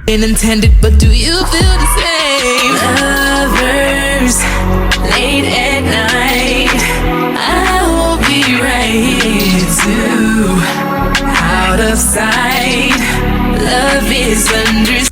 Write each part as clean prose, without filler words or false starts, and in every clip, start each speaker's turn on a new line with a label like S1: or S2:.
S1: Been intended, but do you feel the same? Lovers, late at night, I will be right here too. Out of sight, love is understood.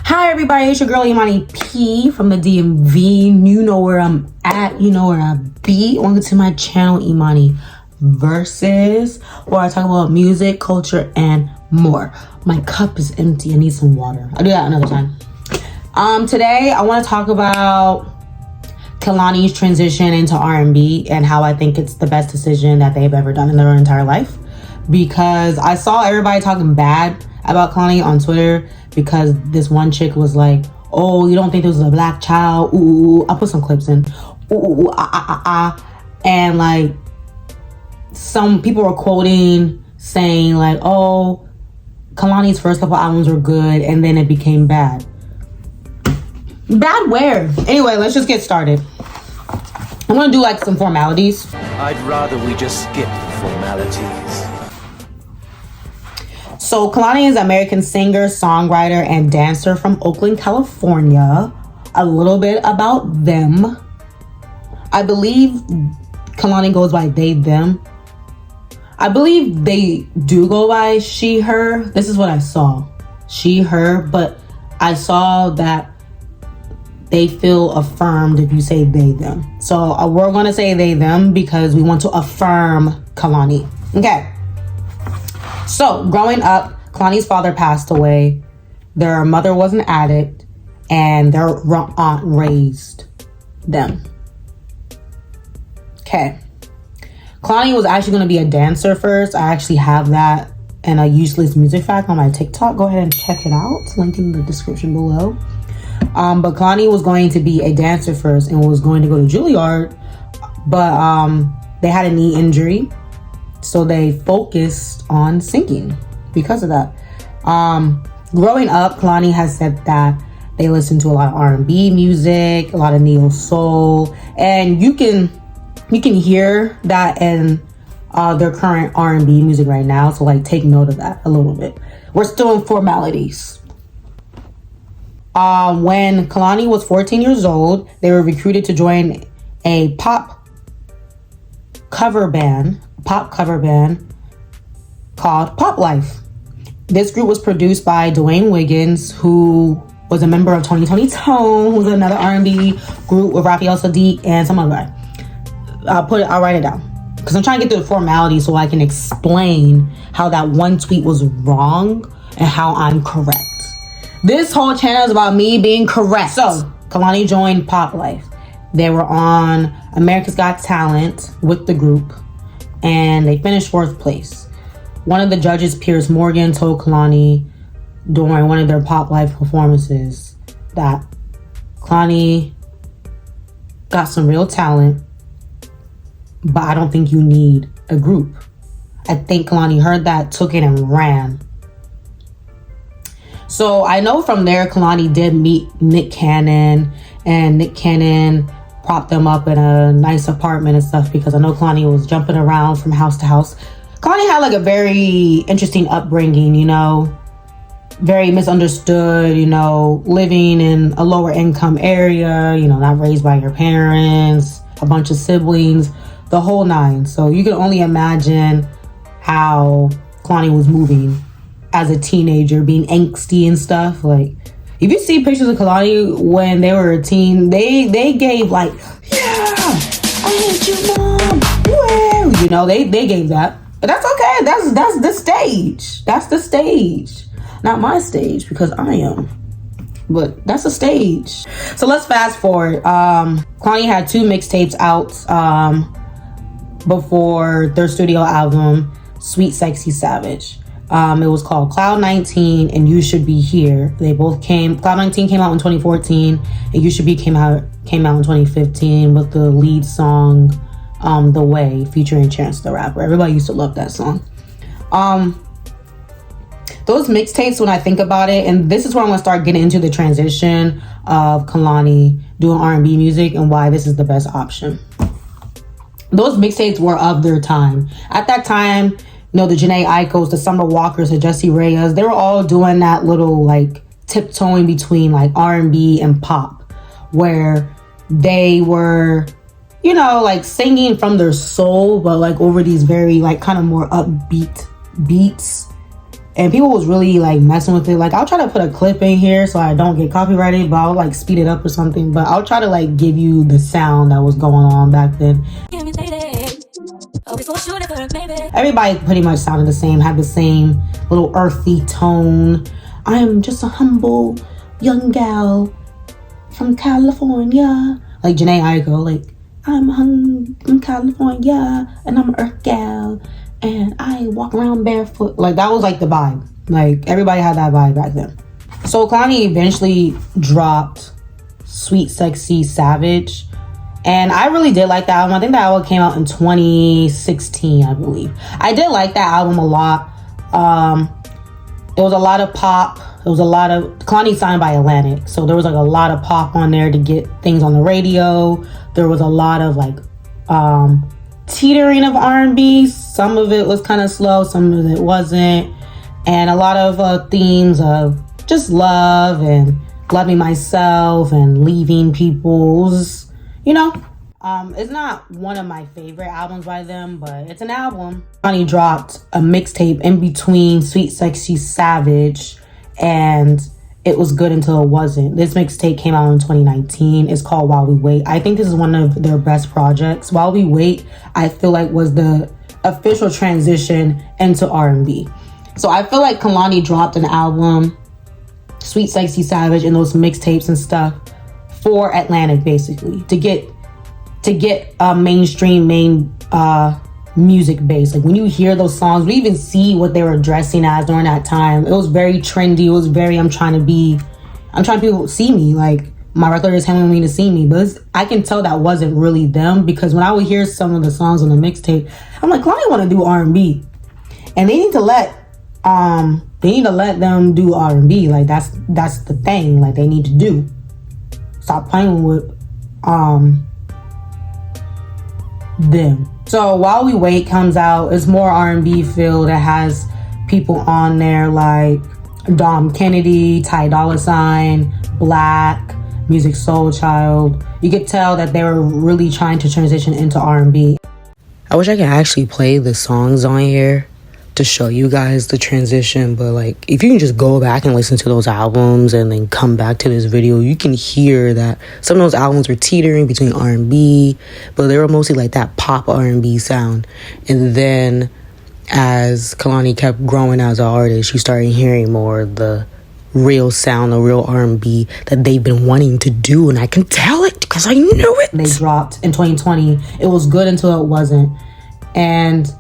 S2: Hi everybody, it's your girl Imani P from the DMV. You know where I'm at, you know where I be. Welcome to my channel, Imani Versus, where I talk about music, culture, and more. My cup is empty. I need some water. I'll do that another time. Today I want to talk about Kehlani's transition into R&B and how I think it's the best decision that they've ever done in their entire life. Because I saw everybody talking bad about Kehlani on Twitter because this one chick was like, "Oh, you don't think this was a black child? Ooh." I'll put some clips in. Ooh, and like some people were quoting saying like, "Oh, Kehlani's first couple albums were good and then it became bad." Bad where? Anyway, let's just get started. I'm gonna do like some formalities.
S3: I'd rather we just skip the formalities.
S2: So Kehlani is an American singer, songwriter, and dancer from Oakland, California. A little bit about them. I believe Kehlani goes by they, them. I believe they do go by she, her. This is what I saw. She, her, but I saw that they feel affirmed if you say they, them. So we're gonna say they, them because we want to affirm Kehlani. Okay. So, growing up, Kehlani's father passed away. Their mother was an addict, and their aunt raised them. Okay. Kehlani was actually going to be a dancer first. I actually have that and a useless music fact on my TikTok. Go ahead and check it out. Link in the description below. But Kehlani was going to be a dancer first and was going to go to Juilliard, but they had a knee injury. So they focused on singing because of that. Growing up, Kehlani has said that they listen to a lot of R&B music, a lot of neo soul, and you can hear that in their current R&B music right now. So like take note of that a little bit. We're still in formalities. When Kehlani was 14 years old, they were recruited to join a pop cover band called Pop Life. This group was produced by Dwayne Wiggins, who was a member of Tony Tone, who's another R&B group with Raphael Sadiq and some other guy. I'll write it down because I'm trying to get through the formalities so I can explain how that one tweet was wrong and how I'm correct. This whole channel is about me being correct. So Kehlani joined Pop Life. They were on America's Got Talent with the group, and they finished 4th place. One of the judges, Piers Morgan, told Kehlani during one of their Pop Life performances that Kehlani got some real talent, but I don't think you need a group. I think Kehlani heard that, took it, and ran. So I know from there, Kehlani did meet Nick Cannon, and Nick Cannon propped them up in a nice apartment and stuff because I know Kehlani was jumping around from house to house. Kehlani had like a very interesting upbringing, you know, very misunderstood, you know, living in a lower income area, you know, not raised by your parents, a bunch of siblings, the whole nine. So you can only imagine how Kehlani was moving as a teenager, being angsty and stuff. Like, if you see pictures of Kehlani when they were a teen, they gave like, "Yeah, I hate you, mom." Well, you know, they gave that. But that's okay. That's the stage. That's the stage. Not my stage because I am. But that's a stage. So let's fast forward. Kehlani had 2 mixtapes out before their studio album, Sweet Sexy Savage. It was called Cloud 19 and You Should Be Here. Cloud 19 came out in 2014 and You Should Be came out in 2015 with the lead song The Way featuring Chance the Rapper. Everybody used to love that song. Those mixtapes, when I think about it, and this is where I'm gonna start getting into the transition of Kehlani doing R&B music and why this is the best option. Those mixtapes were of their time. At that time, the Jhené Aikos, the Summer Walkers, the Jessie Reyes, they were all doing that little like tiptoeing between like R&B and pop, where they were, like singing from their soul, but like over these very like kind of more upbeat beats. And people was really like messing with it. Like, I'll try to put a clip in here so I don't get copyrighted, but I'll like speed it up or something. But I'll try to like give you the sound that was going on back then. Everybody pretty much sounded the same, had the same little earthy tone. I am just a humble young gal from California. Like Jhené Aiko, like, I'm from California and I'm an earth gal and I walk around barefoot. Like, that was like the vibe. Like, everybody had that vibe back then. So Kehlani eventually dropped Sweet Sexy Savage, and I really did like that album. I think that album came out in 2016, I believe. I did like that album a lot. It was a lot of pop. It was a lot of... Kehlani signed by Atlantic, so there was like a lot of pop on there to get things on the radio. There was a lot of like teetering of R&B. Some of it was kind of slow, some of it wasn't. And a lot of themes of just love and loving myself and leaving people's, it's not one of my favorite albums by them, but it's an album. Kehlani dropped a mixtape in between Sweet Sexy Savage and It Was Good Until It Wasn't. This mixtape came out in 2019. It's called While We Wait. I think this is one of their best projects. While We Wait, I feel like was the official transition into R&B. So I feel like Kehlani dropped an album, Sweet Sexy Savage, and those mixtapes and stuff for Atlantic, basically, to get a mainstream music base. Like, when you hear those songs, we even see what they were dressing as during that time. It was very trendy. It was very, I'm trying people to see me. Like, my record is telling me to see me. But I can tell that wasn't really them, because when I would hear some of the songs on the mixtape, I'm like, Kehlani want to do R&B, and they need to let them do R&B. Like, that's the thing. Like, they need to do. Stop playing with them. So While We Wait comes out. It's more R&B filled. It has people on there like Dom Kennedy, Ty Dolla $ign, Black, Music Soul Child. You could tell that they were really trying to transition into R&B. I wish I could actually play the songs on here to show you guys the transition, but like, if you can just go back and listen to those albums and then come back to this video, you can hear that some of those albums were teetering between R&B, but they were mostly like that pop R&B sound. And then as Kehlani kept growing as an artist, you started hearing more of the real sound, the real R&B that they've been wanting to do, and I can tell it because I knew it. They dropped in 2020 It Was Good Until It Wasn't, and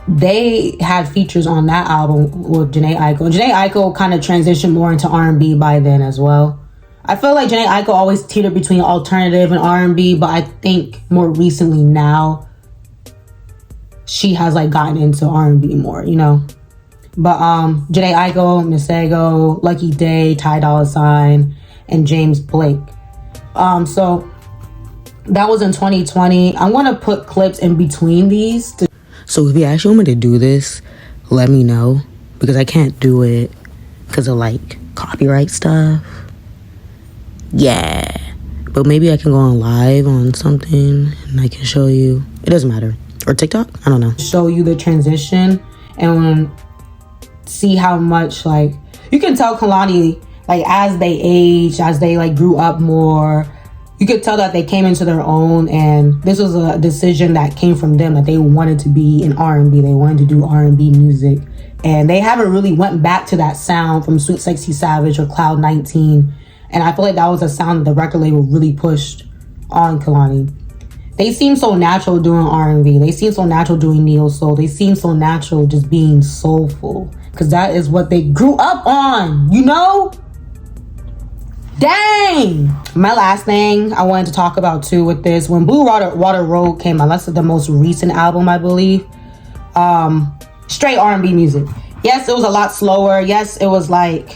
S2: they had features on that album with Jhené Aiko. Jhené Aiko kind of transitioned more into R&B by then as well. I feel like Jhené Aiko always teetered between alternative and R&B, but I think more recently now, she has like gotten into R&B more, But Jhené Aiko, Masego, Lucky Day, Ty Dolla $ign, and James Blake. So that was in 2020. I'm gonna put clips in between these. So if you actually want me to do this, let me know, because I can't do it because of like copyright stuff. Yeah, but maybe I can go on live on something and I can show you. It doesn't matter. Or TikTok, I don't know. Show you the transition and see how much, like, you can tell Kehlani, like, as they age, as they like grew up more, you could tell that they came into their own, and this was a decision that came from them, that they wanted to be in R&B. They wanted to do R&B music, and they haven't really went back to that sound from Sweet Sexy Savage or Cloud 19. And I feel like that was a sound that the record label really pushed on Kehlani. They seem so natural doing R&B. They seem so natural doing neo soul. They seem so natural just being soulful, because that is what they grew up on, Dang! My last thing I wanted to talk about too with this, when Blue Water Road came out, that's the most recent album, I believe. Straight R&B music. Yes, it was a lot slower. Yes, it was like,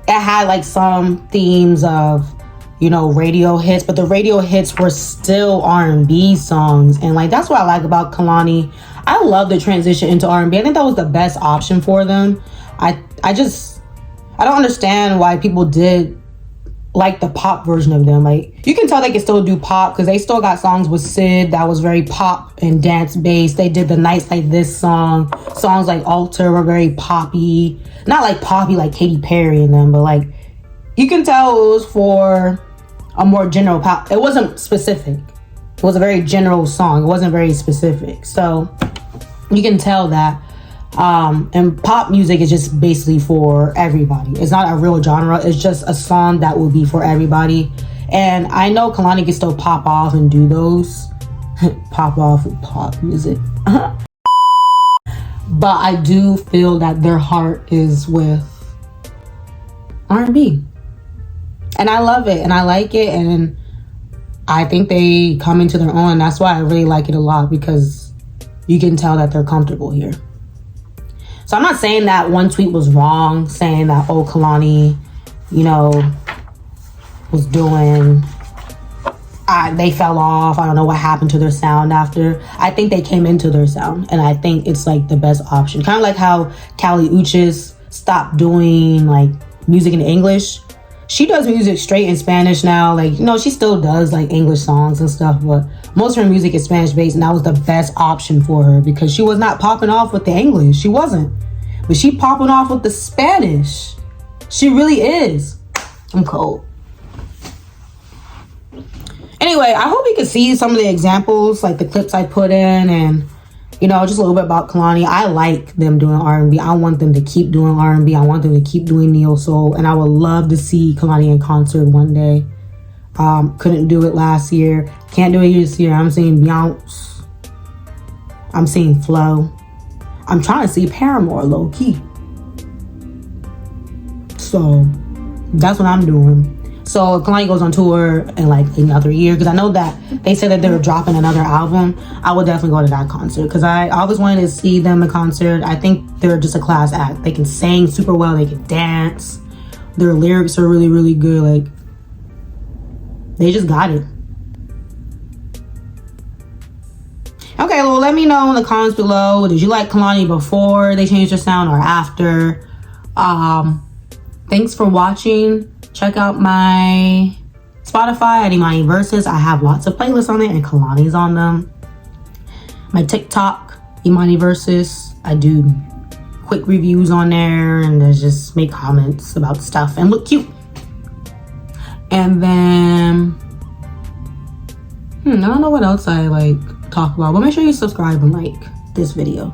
S2: it had like some themes of you know, radio hits, but the radio hits were still R&B songs. And like, that's what I like about Kehlani. I love the transition into R&B. I think that was the best option for them. I don't understand why people did like the pop version of them. Like, you can tell they can still do pop because they still got songs with Sid that was very pop and dance based. They did the Nights Like This song. Songs like Alter were very poppy. Not like poppy like Katy Perry and them, but like, you can tell it was for a more general pop. It wasn't specific. It was a very general song. It wasn't very specific. So you can tell that. And pop music is just basically for everybody. It's not a real genre. It's just a song that will be for everybody. And I know Kehlani can still pop off and do those. Pop off with pop music. But I do feel that their heart is with R&B. And I love it and I like it, and I think they come into their own. That's why I really like it a lot, because you can tell that they're comfortable here. So I'm not saying that one tweet was wrong, saying that, oh, Kehlani, you know, was doing, they fell off. I don't know what happened to their sound after. I think they came into their sound, and I think it's like the best option. Kind of like how Kali Uchis stopped doing like music in English. She does music straight in Spanish now. Like, you know, she still does like English songs and stuff, but most of her music is Spanish based, and that was the best option for her because she was not popping off with the English. She wasn't. But she popping off with the Spanish. She really is. I'm cold. Anyway, I hope you can see some of the examples, like the clips I put in, and you know, just a little bit about Kehlani. I like them doing R&B. I want them to keep doing R&B. I want them to keep doing neo soul. And I would love to see Kehlani in concert one day. Couldn't do it last year. Can't do it this year. I'm seeing Beyonce. I'm seeing Flo. I'm trying to see Paramore low key. So that's what I'm doing. So if Kehlani goes on tour in like another year, because I know that they said that they were dropping another album, I would definitely go to that concert because I always wanted to see them in concert. I think they're just a class act. They can sing super well. They can dance. Their lyrics are really, really good. Like, they just got it. Okay, well, let me know in the comments below. Did you like Kehlani before they changed their sound or after? Thanks for watching. Check out my Spotify at imaniversus. I have lots of playlists on it, and Kehlani's on them. My TikTok, imaniversus. I do quick reviews on there, and I just make comments about stuff and look cute. And then, I don't know what else I like talk about, but make sure you subscribe and like this video.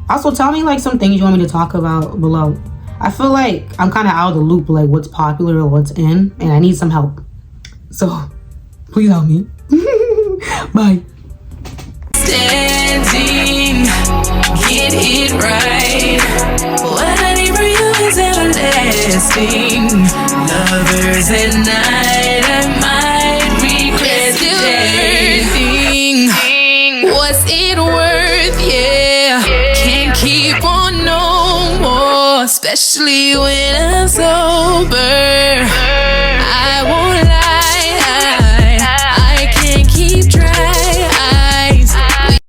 S2: Also, tell me like some things you want me to talk about below. I feel like I'm kind of out of the loop, like what's popular or what's in, and I need some help. So please help me. Bye.
S1: Standing, get it right. What I need from you is everlasting. Lovers at night, I might regret everything. What's it worth? Yeah, can't keep on no more, especially when I'm sober.